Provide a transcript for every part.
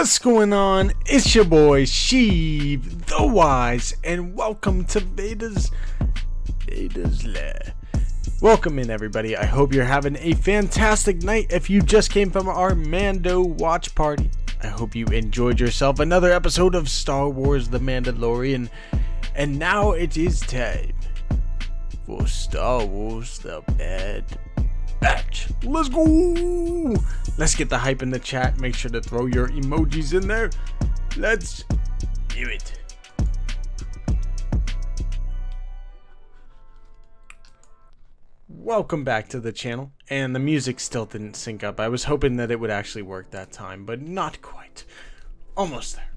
What's going on? It's your boy Sheiv, the Wise, and welcome to Vader's Lair. Welcome in, everybody. I hope you're having a fantastic night. If you just came from our Mando watch party, I hope you enjoyed yourself another episode of Star Wars The Mandalorian. And now it is time for Star Wars The Bad Batch. Let's go! Let's get the hype in the chat. Make sure to throw your emojis in there. Let's do it. Welcome back to the channel. And the music still didn't sync up. I was hoping that it would actually work that time, but not quite. Almost there.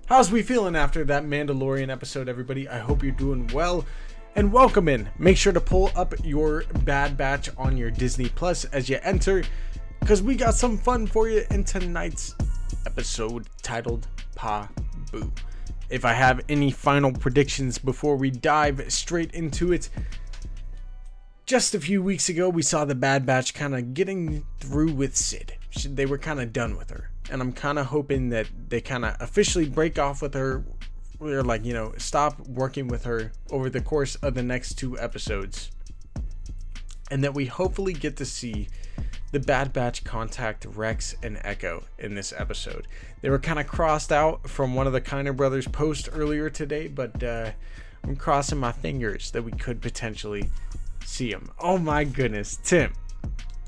How's we feeling after that Mandalorian episode, everybody? I hope you're doing well. And welcome in. Make sure to pull up your Bad Batch on your Disney Plus as you enter, because we got some fun for you in tonight's episode titled Pabu. If I have any final predictions before we dive straight into it, just a few weeks ago we saw the Bad Batch kind of getting through with Sid. They were kind of done with her, and I'm kind of hoping that they kind of officially break off with her. We're like, stop working with her over the course of the next 2 episodes, and that we hopefully get to see the Bad Batch contact Rex and Echo in this episode. They were kind of crossed out from one of the Kiner brothers posts earlier today, but I'm crossing my fingers that we could potentially see him. Oh my goodness, Tim,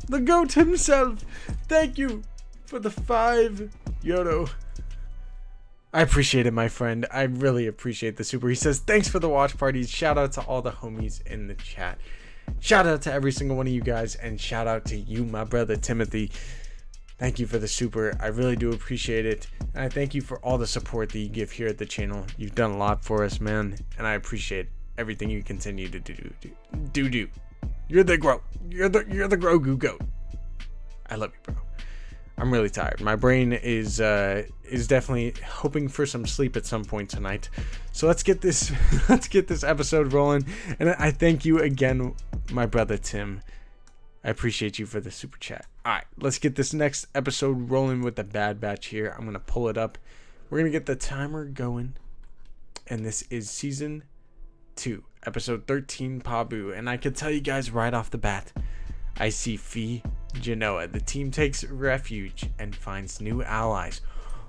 the GOAT himself, thank you for the €5. I appreciate it, my friend. I really appreciate the super. He says, thanks for the watch parties. Shout out to all the homies in the chat. Shout out to every single one of you guys. And shout out to you, my brother, Timothy. Thank you for the super. I really do appreciate it. And I thank you for all the support that you give here at the channel. You've done a lot for us, man. And I appreciate everything you continue to do. You're the Grogu. You're the Grogu GOAT. I love you, bro. I'm really tired. My brain is definitely hoping for some sleep at some point tonight. So let's get this episode rolling. And I thank you again, my brother Tim. I appreciate you for the super chat. All right, let's get this next episode rolling with the Bad Batch here. I'm gonna pull it up. We're gonna get the timer going, and this is season 2, episode 13, Pabu. And I can tell you guys right off the bat, I see Fee Genoa. The team takes refuge and finds new allies.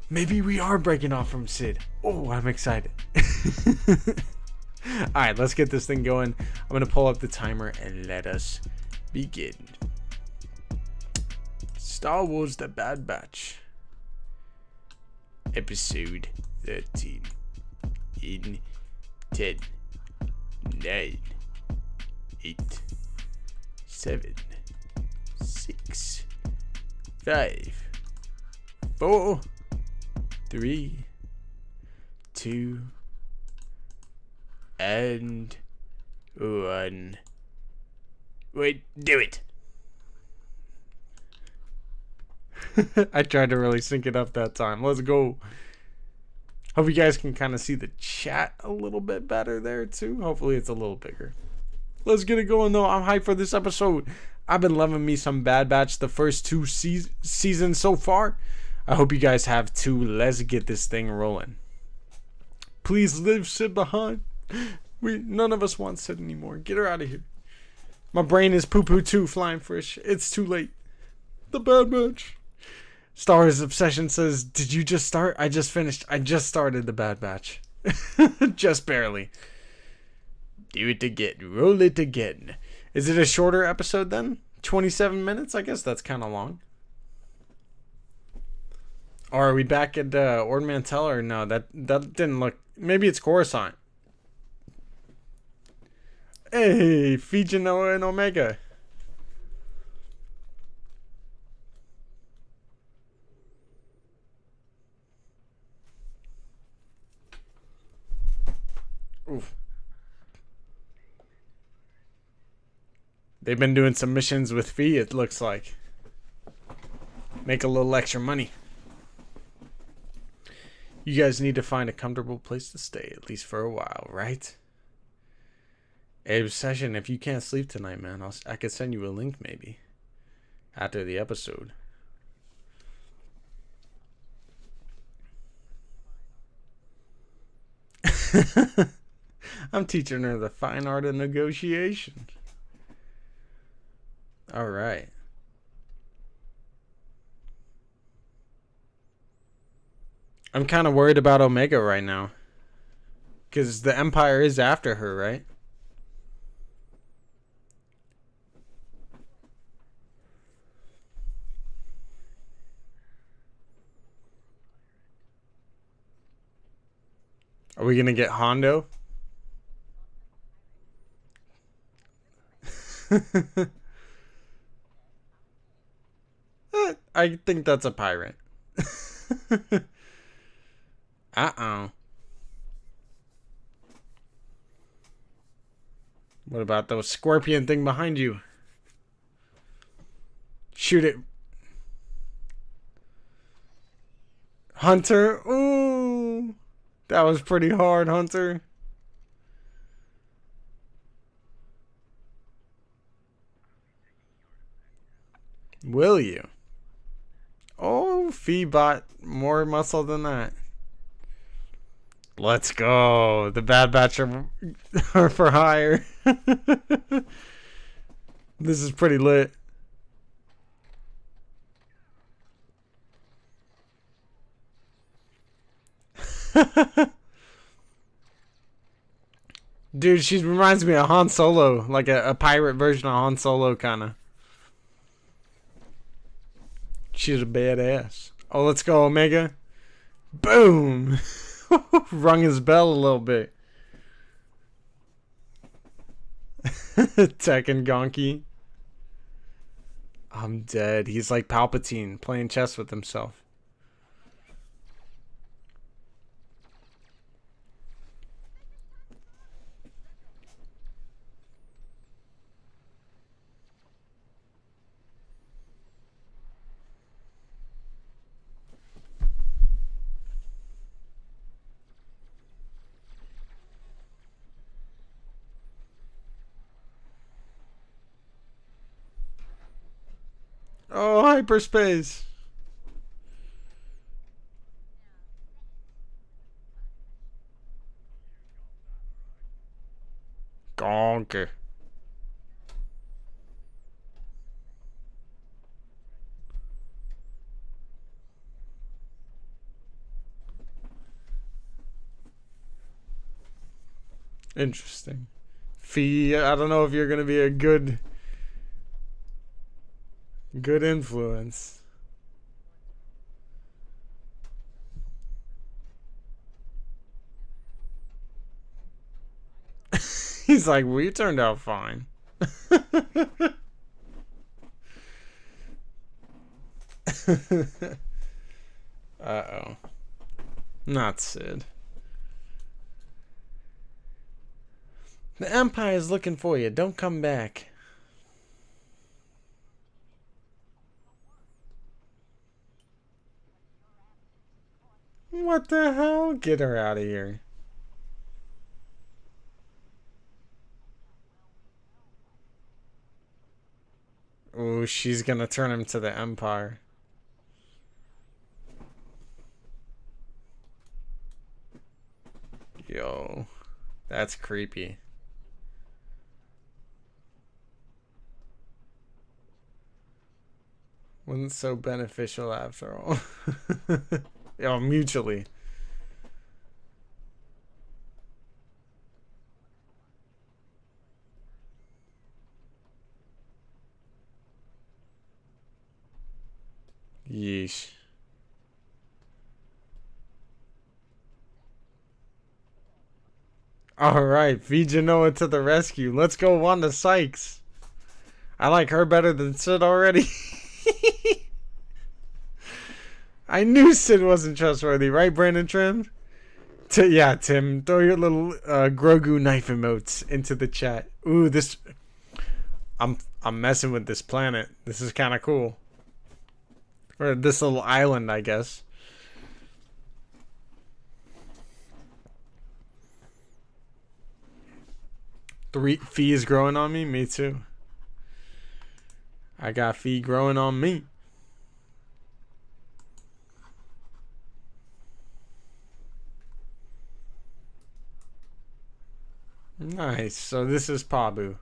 Maybe we are breaking off from Sid. Oh, I'm excited. Alright, let's get this thing going. I'm going to pull up the timer and let us begin. Star Wars The Bad Batch. Episode 13. In 10, 9, 8, 7, 6, 5, 4, 3, 2, and 1. Wait, do it. I tried to really sync it up that time. Let's go. Hope you guys can kind of see the chat a little bit better there too. Hopefully it's a little bigger. Let's get it going though. I'm hyped for this episode. I've been loving me some Bad Batch the first 2 seasons so far. I hope you guys have too. Let's get this thing rolling. Please leave Sid behind. None of us want Sid anymore. Get her out of here. My brain is poo-poo too, flying fish. It's too late. The Bad Batch. Star Wars Obsession says, did you just start? I just finished. I just started the Bad Batch. Just barely. Do it again. Roll it again. Is it a shorter episode then? 27 minutes? I guess that's kind of long. Or are we back at Ord Mantell? Or no, that didn't look... Maybe it's Coruscant. Hey, Fiji, Noah, and Omega. Oof. They've been doing some missions with Fee, it looks like. Make a little extra money. You guys need to find a comfortable place to stay, at least for a while, right? Hey, Obsession, if you can't sleep tonight, man, I could send you a link maybe after the episode. I'm teaching her the fine art of negotiation. All right. I'm kind of worried about Omega right now. Because the Empire is after her, right? Are we going to get Hondo? I think that's a pirate. Uh-oh. What about the scorpion thing behind you? Shoot it. Hunter. Ooh. That was pretty hard, Hunter. Will you? Oh, Feebot. More muscle than that. Let's go. The Bad Batch are for hire. This is pretty lit. Dude, she reminds me of Han Solo. Like a pirate version of Han Solo, kind of. She's a badass. Oh, let's go, Omega. Boom. Rung his bell a little bit. Tekken Gonky. I'm dead. He's like Palpatine playing chess with himself. Oh, hyperspace. Gonker. Interesting. Fee, I don't know if you're going to be a good influence. He's like, well, you turned out fine. Uh-oh. Not Sid. The Empire's looking for you. Don't come back. What the hell? Get her out of here. Oh, she's gonna turn him to the Empire. Yo, that's creepy. Wasn't so beneficial after all. Yo, mutually. Yeesh. Alright, feed Genoa to the rescue. Let's go, Wanda Sykes. I like her better than Sid already. I knew Sid wasn't trustworthy, right, Brandon Trim? Yeah, Tim, throw your little Grogu knife emotes into the chat. Ooh, this... I'm messing with this planet. This is kind of cool. Or this little island, I guess. Fee is growing on me? Me too. I got Fee growing on me. Nice. So this is Pabu.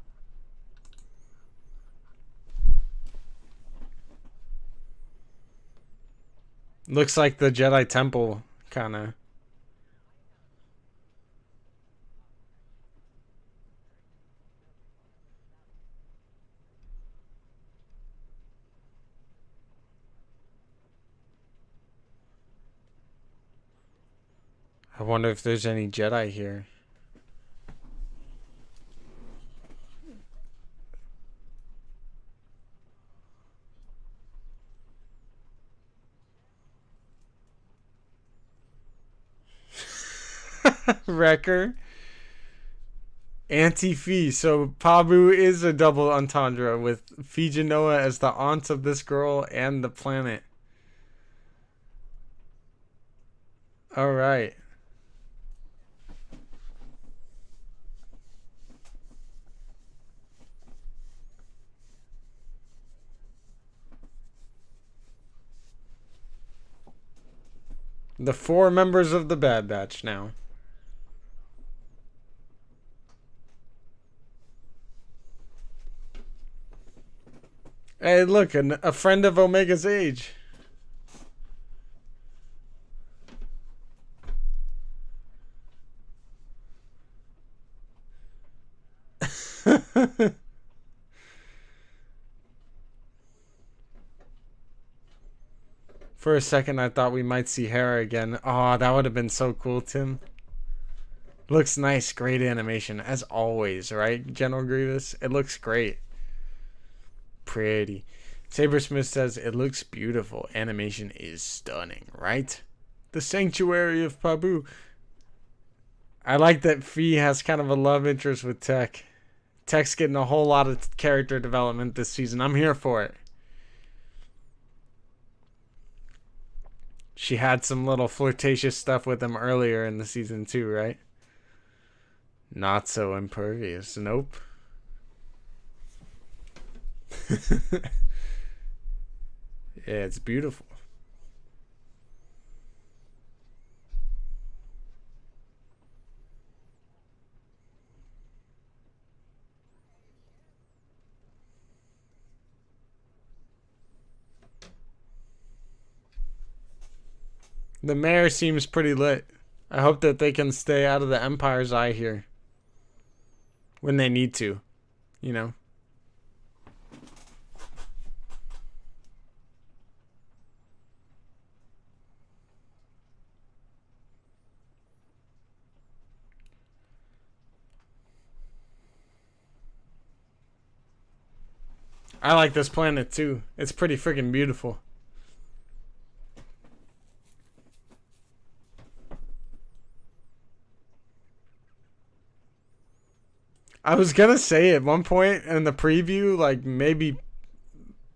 Looks like the Jedi Temple, kind of. I wonder if there's any Jedi here. Wrecker. Anti-Fee. So Pabu is a double entendre with Fee Genoa as the aunt of this girl and the planet. Alright. The 4 members of the Bad Batch now. Hey, look, a friend of Omega's age. For a second, I thought we might see Hera again. Oh, that would have been so cool, Tim. Looks nice. Great animation. As always, right, General Grievous? It looks great. Pretty. Sabersmith says, it looks beautiful. Animation is stunning, right? The Sanctuary of Pabu. I like that Fee has kind of a love interest with Tech. Tech's getting a whole lot of character development this season. I'm here for it. She had some little flirtatious stuff with him earlier in the season too, right? Not so impervious. Nope. Yeah, it's beautiful. The mayor seems pretty lit. I hope that they can stay out of the Empire's eye here. When they need to, you know. I like this planet too. It's pretty freaking beautiful. I was gonna say at one point in the preview, like maybe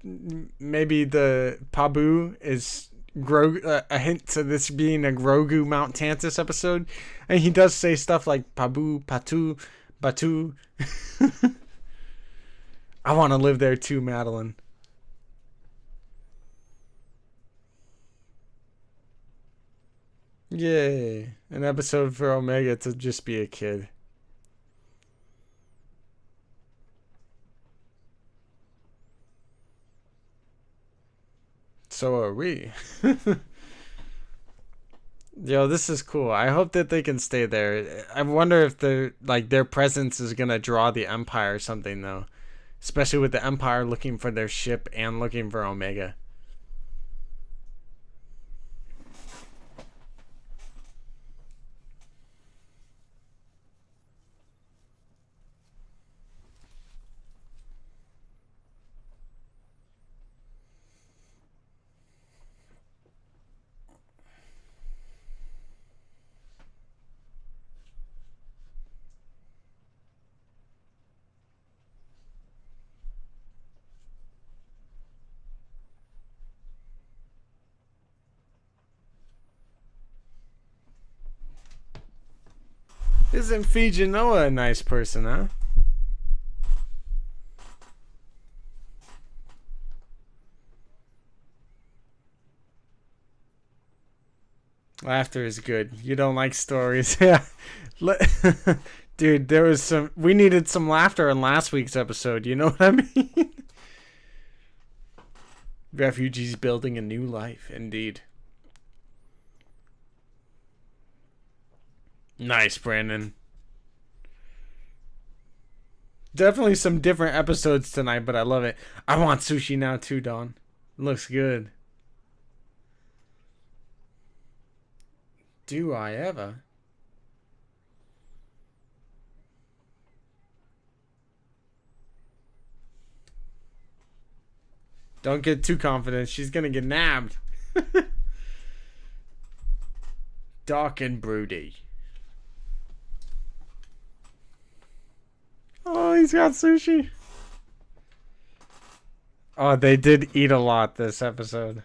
the Pabu is a hint to this being a Grogu Mount Tantus episode, and he does say stuff like Pabu, Patu, Batu. I want to live there too, Madeline. Yay! An episode for Omega to just be a kid. So are we. Yo, this is cool. I hope that they can stay there. I wonder if their presence is gonna draw the Empire or something though. Especially with the Empire looking for their ship and looking for Omega. Isn't Fee Genoa a nice person, huh? Laughter is good. You don't like stories. Yeah. Dude, there was we needed some laughter in last week's episode, you know what I mean? Refugees building a new life, indeed. Nice, Brandon. Definitely some different episodes tonight, but I love it. I want sushi now too, Dawn. It looks good. Do I ever? Don't get too confident. She's gonna get nabbed. Dark and broody. Oh, he's got sushi. Oh, they did eat a lot this episode.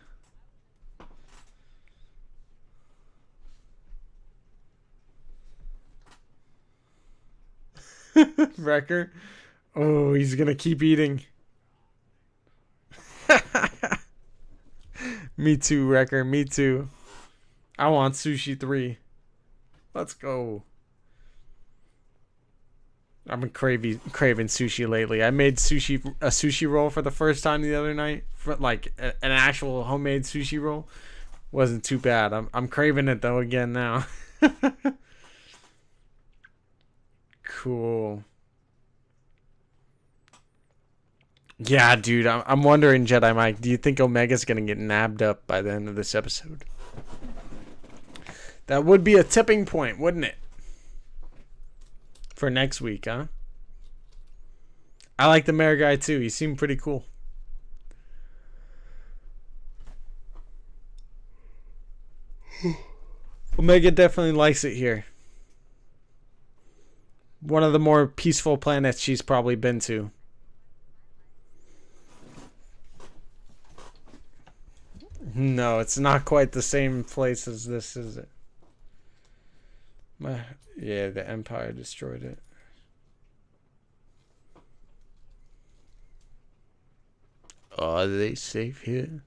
Wrecker. Oh, he's gonna keep eating. Me too, Wrecker. Me too. I want sushi 3. Let's go. I've been craving sushi lately. I made a sushi roll for the first time the other night. For like an actual homemade sushi roll. Wasn't too bad. I'm craving it though again now. Cool. Yeah, dude. I'm wondering, Jedi Mike, do you think Omega's gonna get nabbed up by the end of this episode? That would be a tipping point, wouldn't it? For next week, huh? I like the mayor guy too. He seemed pretty cool. Omega definitely likes it here. One of the more peaceful planets she's probably been to. No, it's not quite the same place as this, is it? Yeah, the Empire destroyed it. Are they safe here?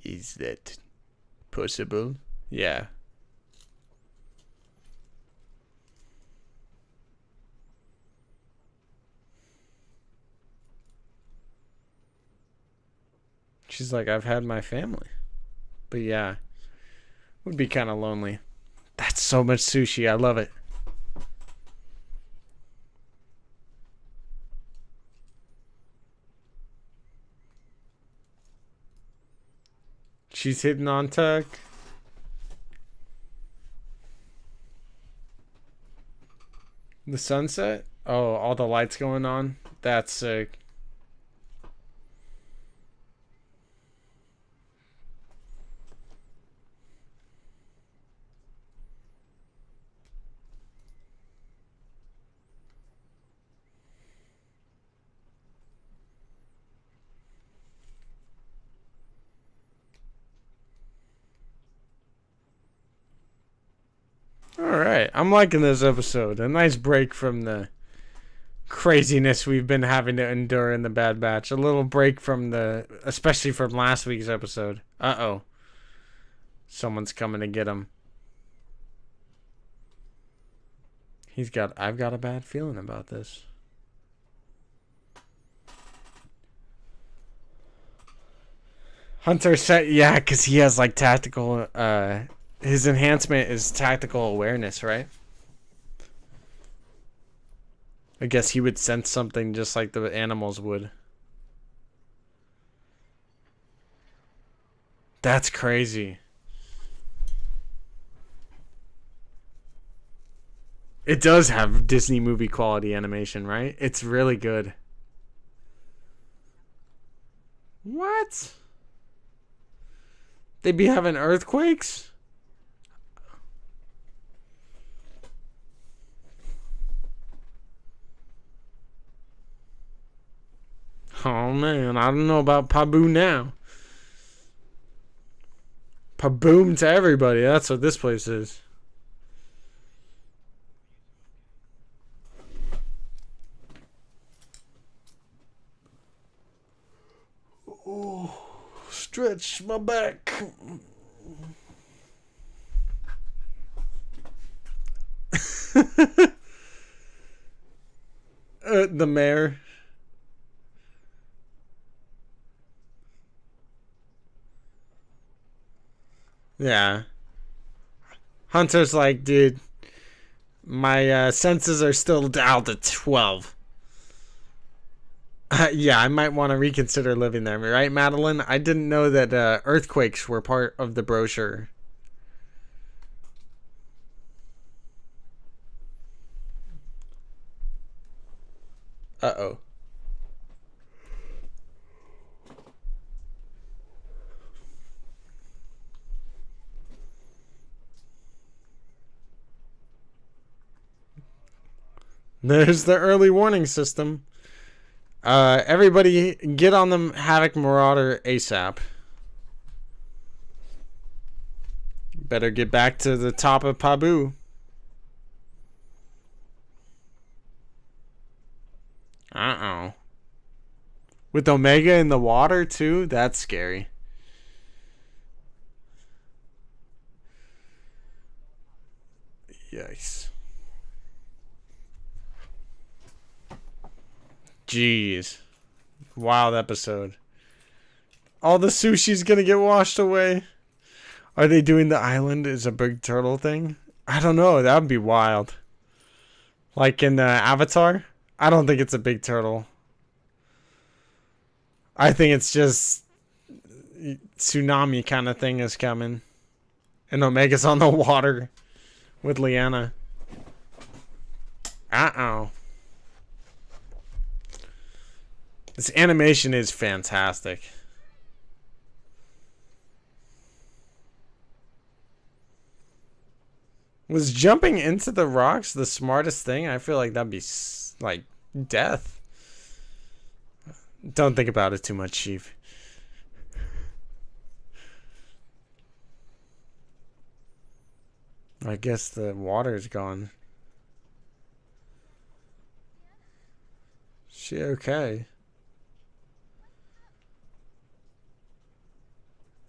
Is that possible? Yeah. She's like, I've had my family. But yeah, would be kind of lonely. That's so much sushi. I love it. She's hitting on Tuck. The sunset? Oh, all the lights going on? That's sick. Alright, I'm liking this episode. A nice break from the craziness we've been having to endure in the Bad Batch. A little break from especially from last week's episode. Uh-oh. Someone's coming to get him. I've got a bad feeling about this. Hunter said, yeah, because he has like tactical, his enhancement is tactical awareness, right? I guess he would sense something just like the animals would. That's crazy. It does have Disney movie quality animation, right? It's really good. What? They be having earthquakes? Oh man, I don't know about Pabu now. Paboom to everybody, that's what this place is. Oh, stretch my back. The mayor. Yeah. Hunter's like, dude, my senses are still down to 12. Yeah, I might want to reconsider living there, right, Madeline? I didn't know that earthquakes were part of the brochure. Uh-oh. There's the early warning system. Everybody get on the Havoc Marauder ASAP. Better get back to the top of Pabu. Uh-oh. With Omega in the water, too? That's scary. Yikes. Jeez. Wild episode. All the sushi's gonna get washed away. Are they doing the island is a big turtle thing? I don't know. That would be wild. Like in Avatar? I don't think it's a big turtle. I think it's just tsunami kind of thing is coming. And Omega's on the water with Lyanna. Uh-oh. This animation is fantastic. Was jumping into the rocks the smartest thing? I feel like that'd be like death. Don't think about it too much, Sheiv. I guess the water's gone. She okay?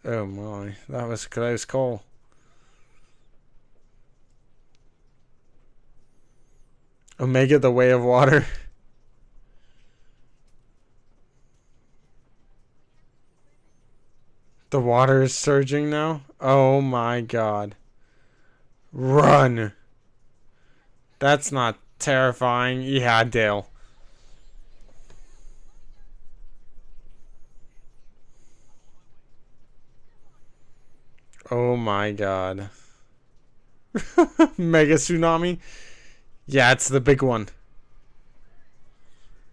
Oh my, that was a close call. Omega, the way of water. The water is surging now? Oh my god. Run. That's not terrifying. Yeah, Dale. Oh my god. Mega tsunami? Yeah, it's the big one.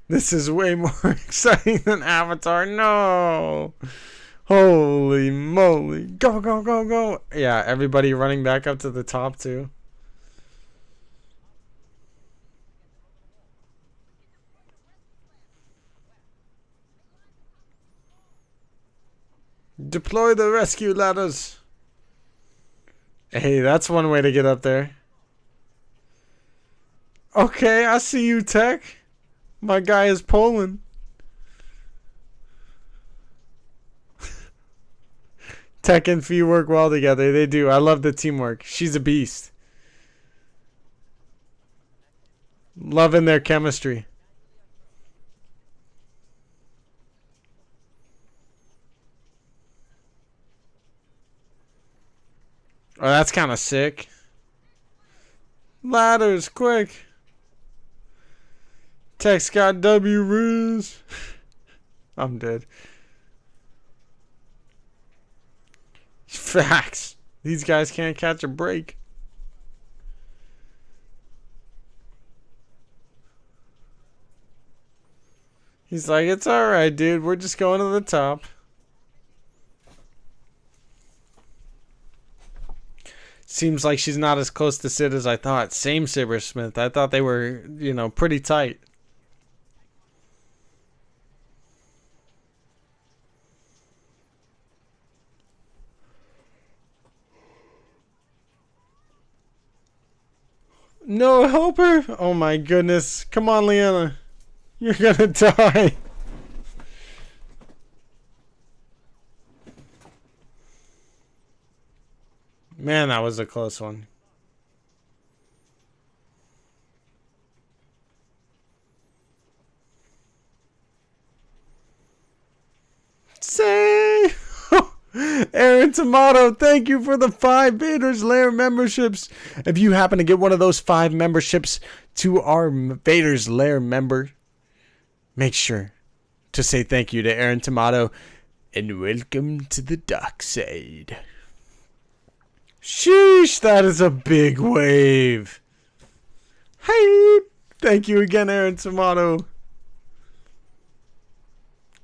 This is way more exciting than Avatar. No! Holy moly. Go, go, go, go. Yeah, everybody running back up to the top too. Deploy the rescue ladders. Hey, that's one way to get up there. Okay, I see you, Tech. My guy is Poland. Tech and Fee work well together. They do. I love the teamwork. She's a beast. Loving their chemistry. Oh, that's kind of sick. Ladders, quick. Tech's got W ruse. I'm dead. Facts. These guys can't catch a break. He's like, it's alright, dude. We're just going to the top. Seems like she's not as close to Sid as I thought. Same Sabersmith. I thought they were, you know, pretty tight. No helper? Oh my goodness. Come on, Lyanna. You're gonna die. Man, that was a close one. say. Aaron Tomato, thank you for the 5 Vader's Lair memberships. If you happen to get one of those 5 memberships to our Vader's Lair member, make sure to say thank you to Aaron Tomato and welcome to the dark side. Sheesh, that is a big wave. Hey, thank you again, Aaron Tomato.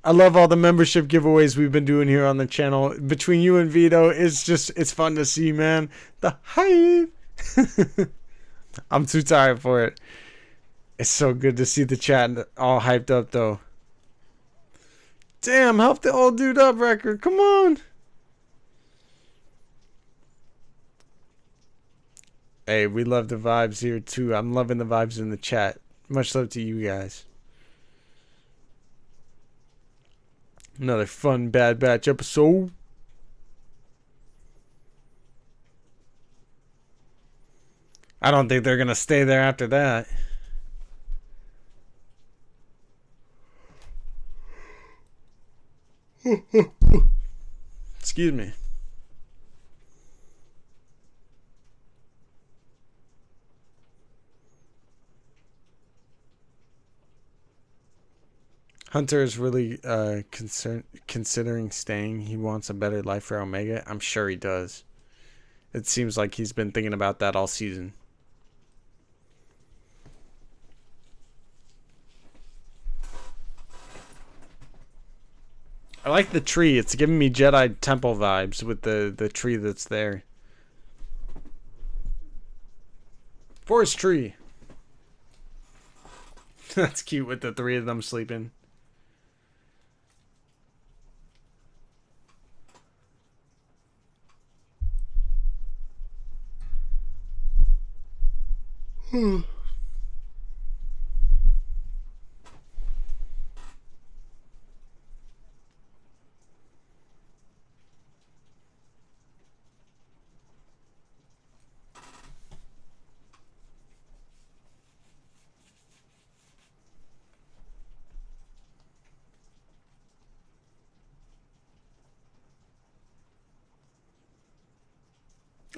I love all the membership giveaways we've been doing here on the channel. Between you and Vito, it's fun to see, man. The hype. I'm too tired for it. It's so good to see the chat all hyped up, though. Damn, help the old dude up, Record. Come on. Hey, we love the vibes here, too. I'm loving the vibes in the chat. Much love to you guys. Another fun Bad Batch episode. I don't think they're going to stay there after that. Excuse me. Hunter is really considering staying. He wants a better life for Omega. I'm sure he does. It seems like he's been thinking about that all season. I like the tree. It's giving me Jedi Temple vibes with the tree that's there. Forest tree. That's cute with the 3 of them sleeping.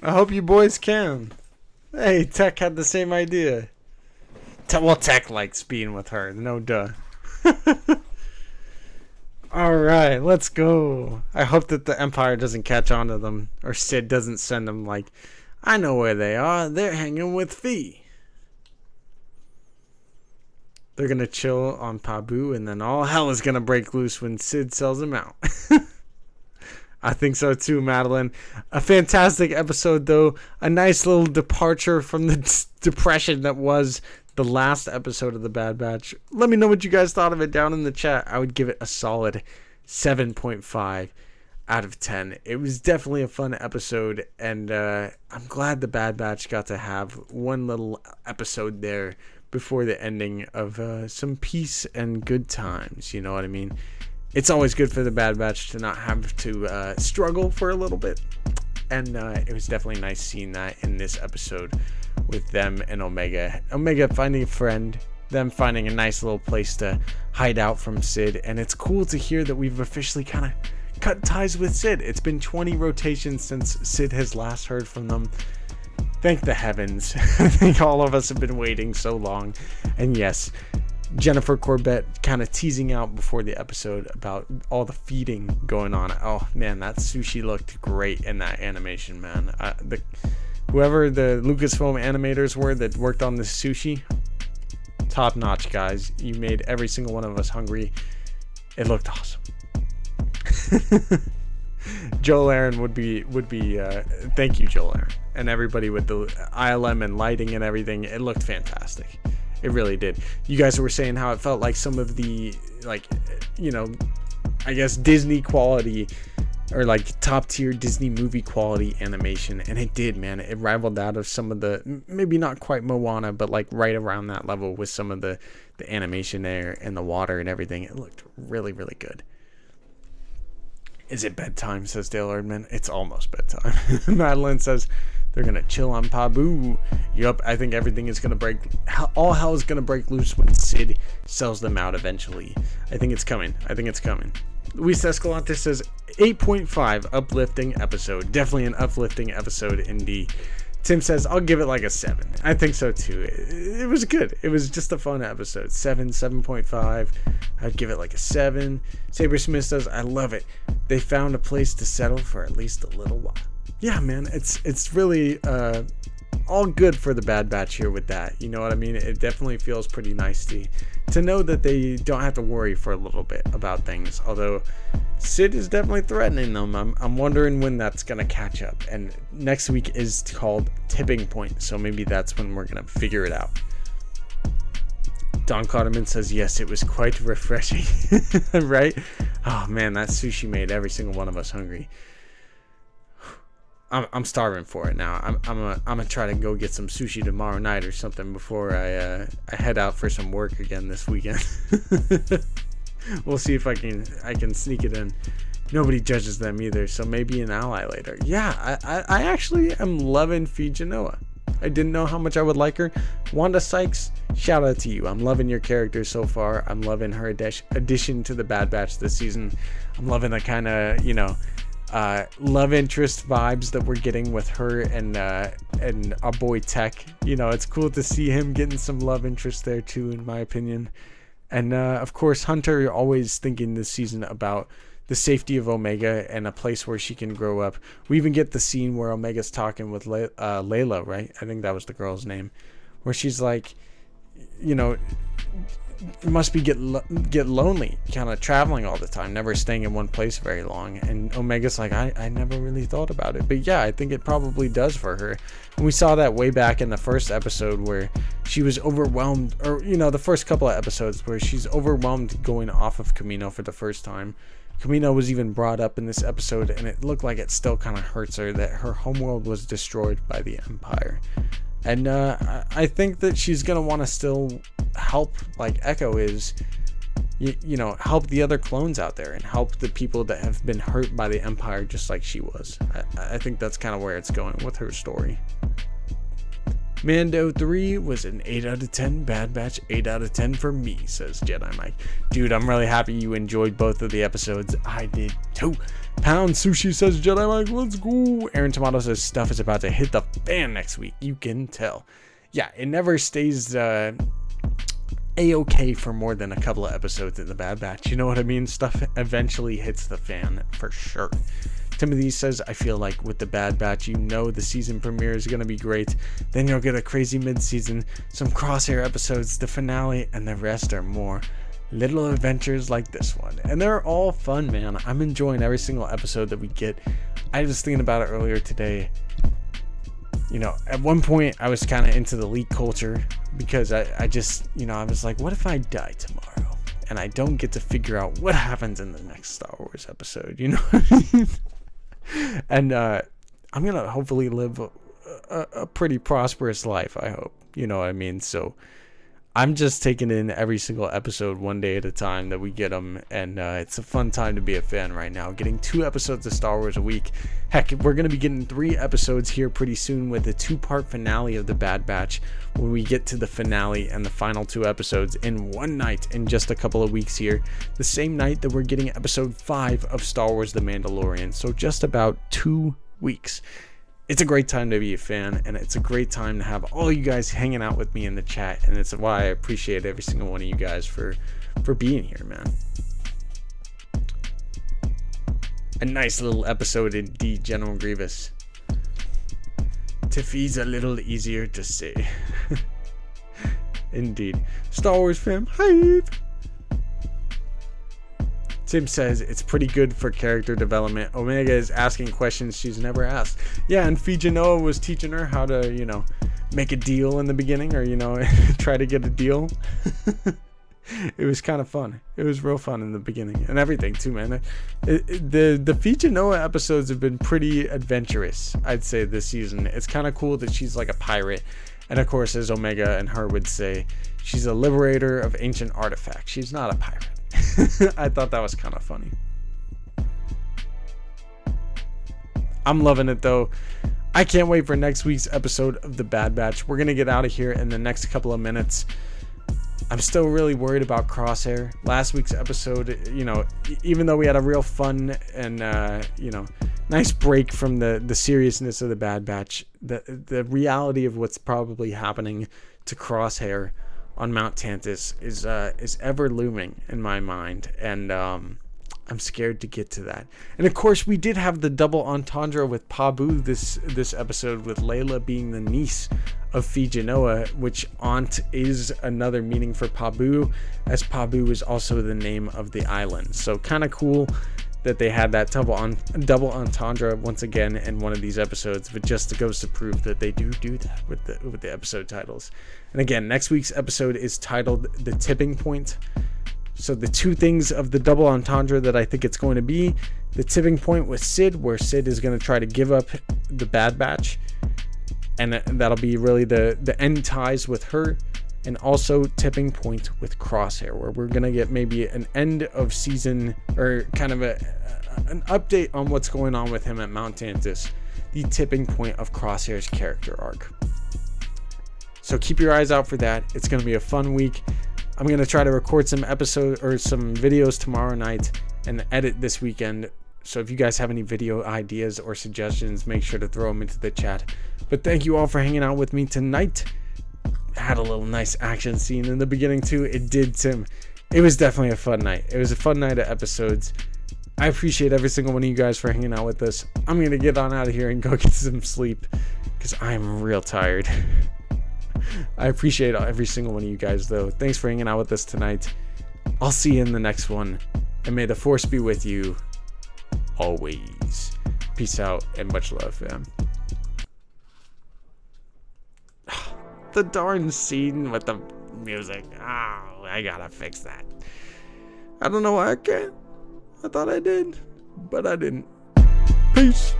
I hope you boys can. Hey, Tech had the same idea. Well, Tech likes being with her. No duh. Alright, let's go. I hope that the Empire doesn't catch on to them. Or Sid doesn't send them like, I know where they are. They're hanging with Fee. They're going to chill on Pabu, and then all hell is going to break loose when Sid sells them out. I think so too, Madeline. A fantastic episode, though. A nice little departure from the depression that was the last episode of The Bad Batch. Let me know what you guys thought of it down in the chat. I would give it a solid 7.5 out of 10. It was definitely a fun episode, and I'm glad The Bad Batch got to have one little episode there before the ending of some peace and good times. You know what I mean? It's always good for the Bad Batch to not have to struggle for a little bit. And it was definitely nice seeing that in this episode with them and Omega. Omega finding a friend, them finding a nice little place to hide out from Sid. And it's cool to hear that we've officially kind of cut ties with Sid. It's been 20 rotations since Sid has last heard from them. Thank the heavens. I think all of us have been waiting so long. And yes, Jennifer Corbett kind of teasing out before the episode about all the feeding going on. Oh man, that sushi looked great in that animation, man. Whoever the Lucasfilm animators were that worked on this sushi, top notch, guys. You made every single one of us hungry. It looked awesome. Joel Aaron would be thank you, Joel Aaron, and everybody with the ILM and lighting and everything. It looked fantastic. It really did. You guys were saying how it felt like some of the, like, you know, I guess Disney quality or like top tier Disney movie quality animation. And it did, man. It rivaled that of some of the, maybe not quite Moana, but like right around that level with some of the animation there and the water and everything. It looked really, really good. Is it bedtime, says Dale Erdman. It's almost bedtime. Madeline says they're going to chill on Pabu. Yup, I think everything is going to break. All hell is going to break loose when Sid sells them out eventually. I think it's coming. Luis Escalante says 8.5, uplifting episode. Definitely an uplifting episode indeed. Tim says, I'll give it like a 7. I think so too. It was good. It was just a fun episode. 7.5. I'd give it like a 7. Saber Smith says, I love it. They found a place to settle for at least a little while. Yeah, man, it's really all good for the Bad Batch here with that. You know what I mean? It definitely feels pretty nice to know that they don't have to worry for a little bit about things. Although Sid is definitely threatening them. I'm wondering when that's gonna catch up. And next week is called Tipping Point, so maybe that's when we're gonna figure it out. Don Cotterman says, yes, it was quite refreshing. Right? Oh man, that sushi made every single one of us hungry. I'm starving for it now. I'm gonna try to go get some sushi tomorrow night or something before I head out for some work again this weekend. We'll see if I can sneak it in. Nobody judges them either, so maybe an ally later. Yeah, I actually am loving Fee Genoa. I didn't know how much I would like her. Wanda Sykes, shout out to you. I'm loving your character so far. I'm loving her addition to the Bad Batch this season. I'm loving the kind of, love interest vibes that we're getting with her and our boy Tech. It's cool to see him getting some love interest there too, in my opinion. And of course, Hunter always thinking this season about the safety of Omega and a place where she can grow up. We even get the scene where Omega's talking with Layla, right? I think that was the girl's name, where she's like, it must be get lonely kind of traveling all the time, never staying in one place very long. And Omega's like, I never really thought about it, but yeah, I think it probably does for her. And we saw that way back in the first episode where she was overwhelmed, or the first couple of episodes where she's overwhelmed going off of Camino for the first time. Camino was even brought up in this episode, and it looked like it still kind of hurts her that her homeworld was destroyed by the Empire. And I think that she's going to want to still help, like Echo is, help the other clones out there and help the people that have been hurt by the Empire just like she was. I think that's kind of where it's going with her story. Mando 3 was an 8 out of 10. Bad Batch 8 out of 10 for me, says Jedi Mike. Dude, I'm really happy you enjoyed both of the episodes. I did too. Pound Sushi says Jedi Mike, let's go. Aaron Tomato says stuff is about to hit the fan next week. You can tell. Yeah, it never stays A-okay for more than a couple of episodes in the Bad Batch. You know what I mean? Stuff eventually hits the fan for sure. Timothy says, I feel like with the Bad Batch, the season premiere is going to be great. Then you'll get a crazy mid-season, some crosshair episodes, the finale, and the rest are more little adventures like this one. And they're all fun, man. I'm enjoying every single episode that we get. I was thinking about it earlier today. At one point, I was kind of into the leak culture because I just, I was like, what if I die tomorrow? And I don't get to figure out what happens in the next Star Wars episode, you know what I mean? And I'm gonna hopefully live a pretty prosperous life, I hope, you know what I mean? So I'm just taking in every single episode one day at a time that we get them, and it's a fun time to be a fan right now, getting 2 episodes of Star Wars a week. Heck, we're gonna be getting 3 episodes here pretty soon with the 2-part finale of the Bad Batch, when we get to the finale and the final 2 episodes in one night in just a couple of weeks here, the same night that we're getting episode 5 of Star Wars The Mandalorian. So just about 2 weeks. It's a great time to be a fan, and it's a great time to have all you guys hanging out with me in the chat, and it's why I appreciate every single one of you guys for being here, man. A nice little episode indeed, General Grievous. Tiffy's a little easier to say. Indeed. Star Wars fam, hype! Tim says it's pretty good for character development. Omega is asking questions she's never asked. Yeah, and Fee Genoa was teaching her how to, make a deal in the beginning, or, try to get a deal. It was kind of fun. It was real fun in the beginning and everything too, man. The Fee Genoa episodes have been pretty adventurous, I'd say, this season. It's kind of cool that she's like a pirate. And of course, as Omega and her would say, she's a liberator of ancient artifacts. She's not a pirate. I thought that was kind of funny. I'm loving it though. I can't wait for next week's episode of The Bad Batch. We're going to get out of here in the next couple of minutes. I'm still really worried about Crosshair. Last week's episode, you know, even though we had a real fun and, you know, nice break from the seriousness of the Bad Batch, the reality of what's probably happening to Crosshair on Mount Tantus is ever looming in my mind, and I'm scared to get to that. And of course, we did have the double entendre with Pabu this episode, with Layla being the niece of Phee Genoa, which aunt is another meaning for Pabu, as Pabu is also the name of the island. So kind of cool that they had that double entendre once again in one of these episodes, but just goes to prove that they do that with the episode titles. And again, next week's episode is titled The Tipping Point. So the two things of the double entendre that I think it's going to be: the tipping point with Sid, where Sid is going to try to give up the Bad Batch, and that'll be really the end ties with her, and also tipping point with Crosshair, where we're going to get maybe an end of season, or kind of an update on what's going on with him at Mount Tantus, the tipping point of Crosshair's character arc. So keep your eyes out for that. It's going to be a fun week. I'm going to try to record some videos tomorrow night and edit this weekend. So if you guys have any video ideas or suggestions, make sure to throw them into the chat. But thank you all for hanging out with me tonight. I had a little nice action scene in the beginning too. It was definitely a fun night. It was a fun night of episodes. I appreciate every single one of you guys for hanging out with us. I'm going to get on out of here and go get some sleep, because I'm real tired. I appreciate every single one of you guys, though. Thanks for hanging out with us tonight. I'll see you in the next one, and may the force be with you always. Peace out and much love, fam. The darn scene with the music. Oh, I gotta fix that. I don't know why I can't. I thought I did, but I didn't. Peace.